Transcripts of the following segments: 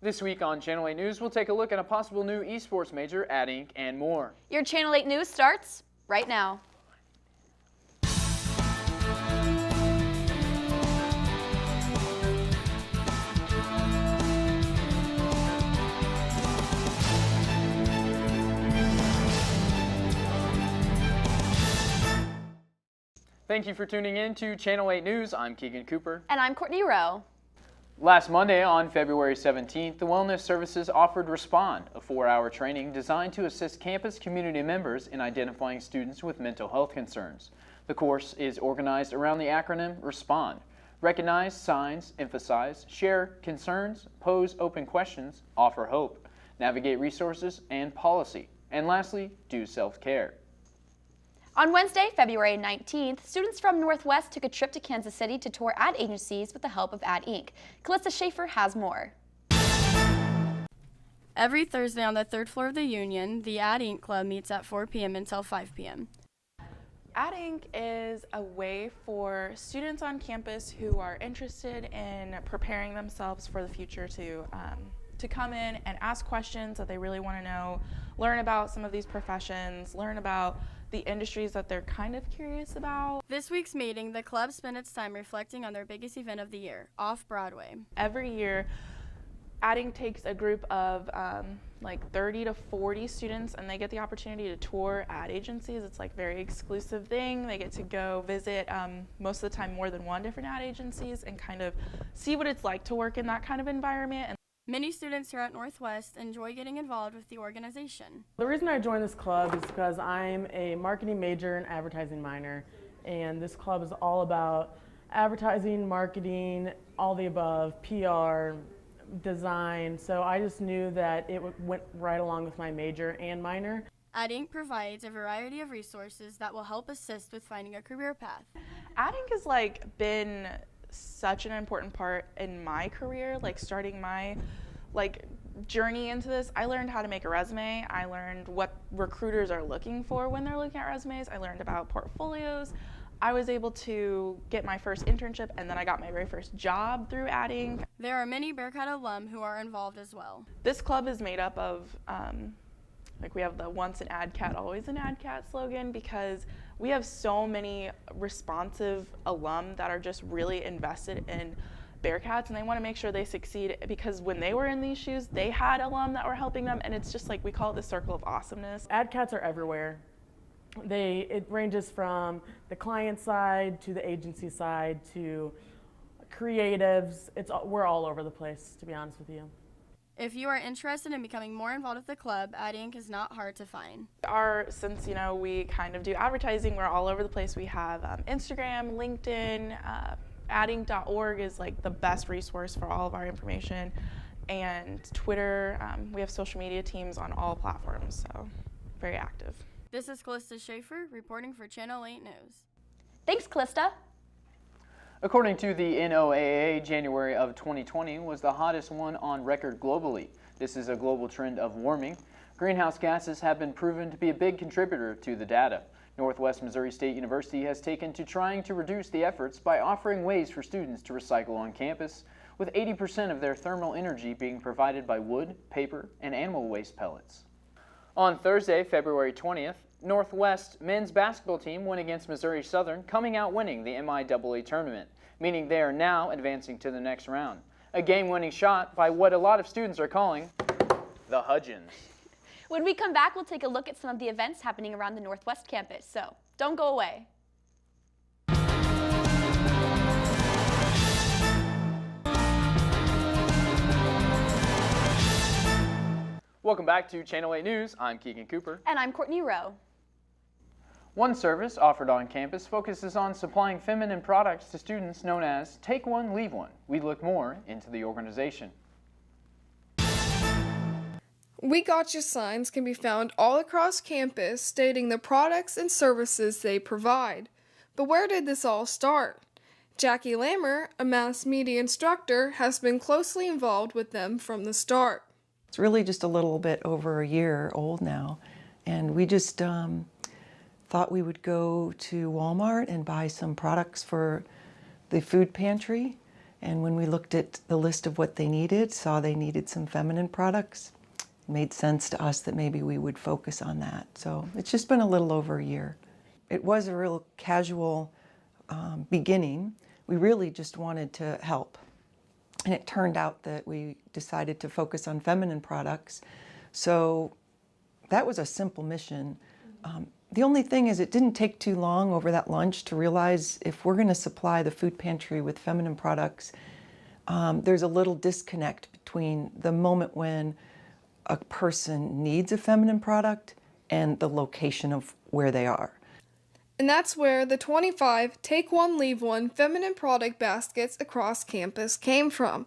This week on Channel 8 News, we'll take a look at a possible new esports major, AdInk, and more. Your Channel 8 News starts right now. Thank you for tuning in to Channel 8 News. I'm Keegan Cooper. And I'm Courtney Rowe. Last Monday, on February 17th, the Wellness Services offered Respond, a 4-hour training designed to assist campus community members in identifying students with mental health concerns. The course is organized around the acronym RESPOND. Recognize signs, emphasize, share concerns, pose open questions, offer hope, navigate resources and policy, and lastly, do self-care. On Wednesday, February 19th, students from Northwest took a trip to Kansas City to tour ad agencies with the help of AdInk. Calista Schaefer has more. Every Thursday on the 3rd floor of the Union, the AdInk Club meets at 4 p.m. until 5 p.m. AdInk is a way for students on campus who are interested in preparing themselves for the future to come in and ask questions that they really want to know, learn about some of these professions, learn about the industries that they're kind of curious about. This week's meeting, the club spent its time reflecting on their biggest event of the year, Off-Broadway. Every year, AdInk takes a group of like 30 to 40 students and they get the opportunity to tour ad agencies. It's like a very exclusive thing. They get to go visit most of the time more than one different ad agencies and kind of see what it's like to work in that kind of environment. Many students here at Northwest enjoy getting involved with the organization. The reason I joined this club is because I'm a marketing major and advertising minor, and this club is all about advertising, marketing, all the above, PR, design, so I just knew that it went right along with my major and minor. AdInk provides a variety of resources that will help assist with finding a career path. AdInk has been such an important part in my career, starting my journey into this. I learned how to make a resume. I learned what recruiters are looking for when they're looking at resumes. I learned about portfolios. I was able to get my first internship, and then I got my very first job through AdInk. There are many Bearcat alum who are involved as well. This club is made up of we have the once an AdCat, always an AdCat slogan, because we have so many responsive alum that are just really invested in Bearcats, and they want to make sure they succeed, because when they were in these shoes, they had alum that were helping them, and it's just we call it the circle of awesomeness. AdCats are everywhere. It ranges from the client side to the agency side to creatives. We're all over the place, to be honest with you. If you are interested in becoming more involved with the club, AdInk is not hard to find. Since we kind of do advertising, we're all over the place. We have Instagram, LinkedIn, adink.org is the best resource for all of our information, and Twitter. We have social media teams on all platforms, so very active. This is Calista Schaefer reporting for Channel 8 News. Thanks, Calista. According to the NOAA, January of 2020 was the hottest one on record globally. This is a global trend of warming. Greenhouse gases have been proven to be a big contributor to the data. Northwest Missouri State University has taken to trying to reduce the efforts by offering ways for students to recycle on campus, with 80% of their thermal energy being provided by wood, paper, and animal waste pellets. On Thursday, February 20th, Northwest men's basketball team went against Missouri Southern, coming out winning the MIAA tournament, meaning they are now advancing to the next round. A game-winning shot by what a lot of students are calling the Hudgens. When we come back, we'll take a look at some of the events happening around the Northwest campus, so don't go away. Welcome back to Channel 8 News. I'm Keegan Cooper. And I'm Courtney Rowe. One service offered on campus focuses on supplying feminine products to students known as Take One, Leave One. We look more into the organization. We Gotcha signs can be found all across campus stating the products and services they provide. But where did this all start? Jackie Lammer, a mass media instructor, has been closely involved with them from the start. It's really just a little bit over a year old now, and we just thought we would go to Walmart and buy some products for the food pantry And when we looked at the list of what they needed, saw they needed some feminine products, it made sense to us that maybe we would focus on that. So it's just been a little over a year. It was a real casual beginning. We really just wanted to help. And it turned out that we decided to focus on feminine products. So that was a simple mission. The only thing is it didn't take too long over that lunch to realize if we're going to supply the food pantry with feminine products, there's a little disconnect between the moment when a person needs a feminine product and the location of where they are. And that's where the 25 Take One, Leave One feminine product baskets across campus came from.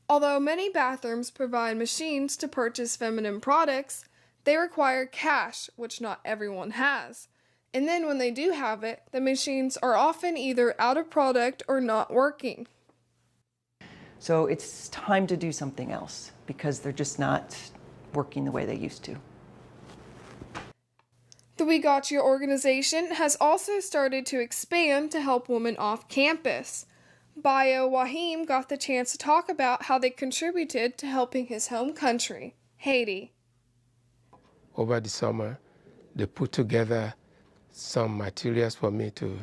Although many bathrooms provide machines to purchase feminine products, they require cash, which not everyone has. And then when they do have it, the machines are often either out of product or not working. So it's time to do something else because they're just not working the way they used to. The We Got You organization has also started to expand to help women off campus. Bayo Wahim got the chance to talk about how they contributed to helping his home country, Haiti. Over the summer, they put together some materials for me to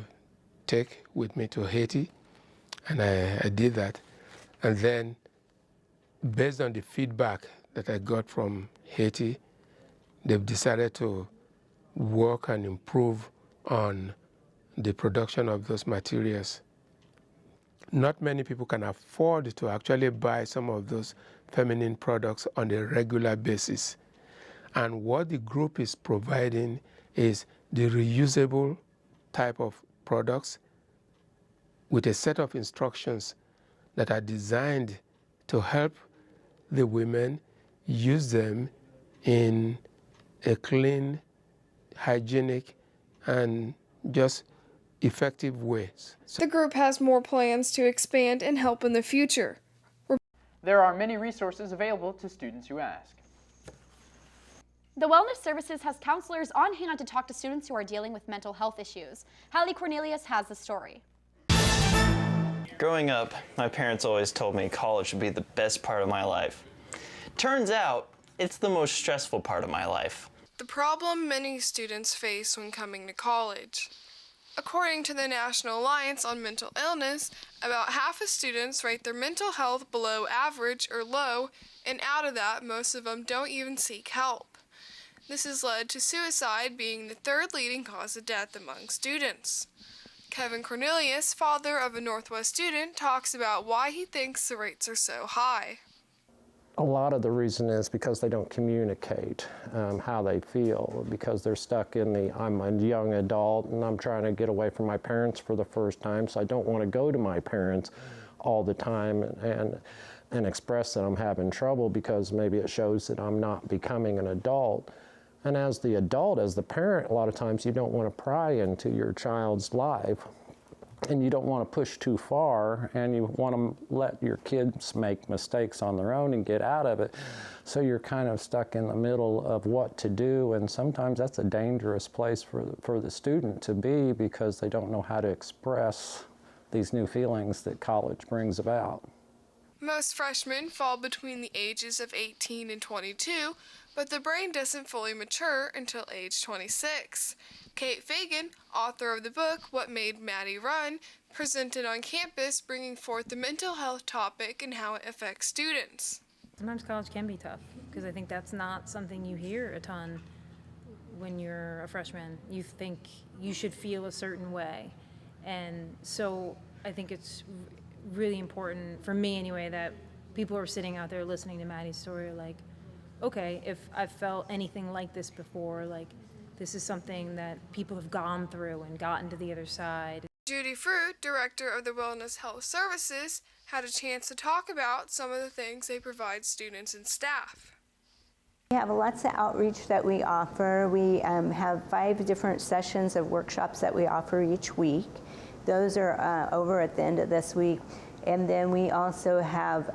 take with me to Haiti, and I did that. And then, based on the feedback that I got from Haiti, they've decided to work and improve on the production of those materials. Not many people can afford to actually buy some of those feminine products on a regular basis. And what the group is providing is the reusable type of products with a set of instructions that are designed to help the women use them in a clean, hygienic, and just effective ways. The group has more plans to expand and help in the future. There are many resources available to students who ask. The Wellness Services has counselors on hand to talk to students who are dealing with mental health issues. Hallie Cornelius has the story. Growing up, my parents always told me college would be the best part of my life. Turns out, it's the most stressful part of my life. The problem many students face when coming to college. According to the National Alliance on Mental Illness, about half of students rate their mental health below average or low, and out of that, most of them don't even seek help. This has led to suicide being the third leading cause of death among students. Kevin Cornelius, father of a Northwest student, talks about why he thinks the rates are so high. A lot of the reason is because they don't communicate how they feel, because they're stuck in the, I'm a young adult and I'm trying to get away from my parents for the first time, so I don't want to go to my parents all the time and express that I'm having trouble because maybe it shows that I'm not becoming an adult. And as the adult, as the parent, a lot of times you don't want to pry into your child's life. And you don't want to push too far, and you want to let your kids make mistakes on their own and get out of it. So you're kind of stuck in the middle of what to do, and sometimes that's a dangerous place for the student to be because they don't know how to express these new feelings that college brings about. Most freshmen fall between the ages of 18 and 22, but the brain doesn't fully mature until age 26. Kate Fagan, author of the book What Made Maddie Run, presented on campus bringing forth the mental health topic and how it affects students. Sometimes college can be tough because I think that's not something you hear a ton when you're a freshman. You think you should feel a certain way. And so I think it's really important, for me anyway, that people are sitting out there listening to Maddie's story like, okay, if I've felt anything like this before, like this is something that people have gone through and gotten to the other side. Judy Fruit, director of the Wellness Health Services, had a chance to talk about some of the things they provide students and staff. We have lots of outreach that we offer. We have 5 different sessions of workshops that we offer each week. Those are over at the end of this week. And then we also have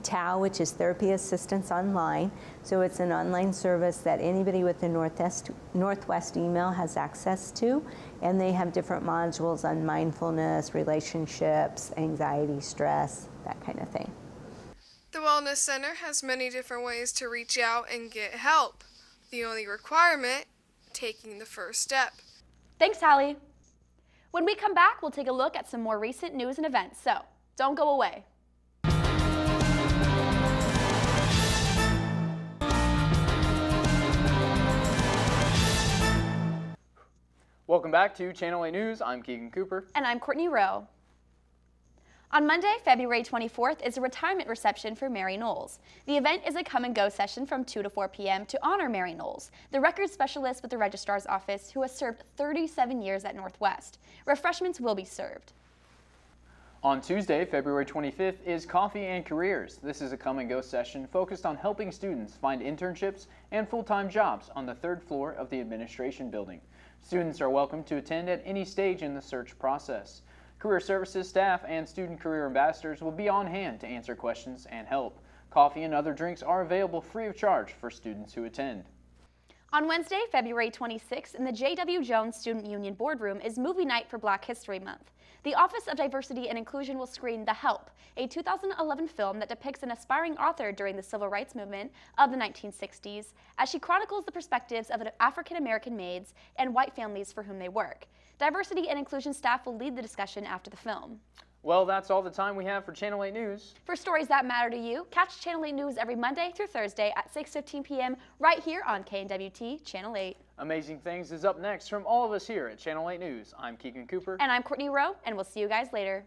TAO, which is Therapy Assistance Online. So it's an online service that anybody with the Northwest email has access to, and they have different modules on mindfulness, relationships, anxiety, stress, that kind of thing. The Wellness Center has many different ways to reach out and get help. The only requirement, taking the first step. Thanks, Hallie. When we come back, we'll take a look at some more recent news and events, so don't go away. Welcome back to Channel 8 News. I'm Keegan Cooper. And I'm Courtney Rowe. On Monday, February 24th, is a retirement reception for Mary Knowles. The event is a come-and-go session from 2 to 4 p.m. to honor Mary Knowles, the records specialist with the Registrar's Office who has served 37 years at Northwest. Refreshments will be served. On Tuesday, February 25th, is Coffee and Careers. This is a come-and-go session focused on helping students find internships and full-time jobs on the 3rd floor of the administration building. Students are welcome to attend at any stage in the search process. Career Services staff and student career ambassadors will be on hand to answer questions and help. Coffee and other drinks are available free of charge for students who attend. On Wednesday, February 26th, in the J.W. Jones Student Union Boardroom is Movie Night for Black History Month. The Office of Diversity and Inclusion will screen The Help, a 2011 film that depicts an aspiring author during the civil rights movement of the 1960s, as she chronicles the perspectives of African-American maids and white families for whom they work. Diversity and Inclusion staff will lead the discussion after the film. Well, that's all the time we have for Channel 8 News. For stories that matter to you, catch Channel 8 News every Monday through Thursday at 6:15 p.m. right here on KNWT Channel 8. Amazing Things is up next from all of us here at Channel 8 News. I'm Keegan Cooper. And I'm Courtney Rowe, and we'll see you guys later.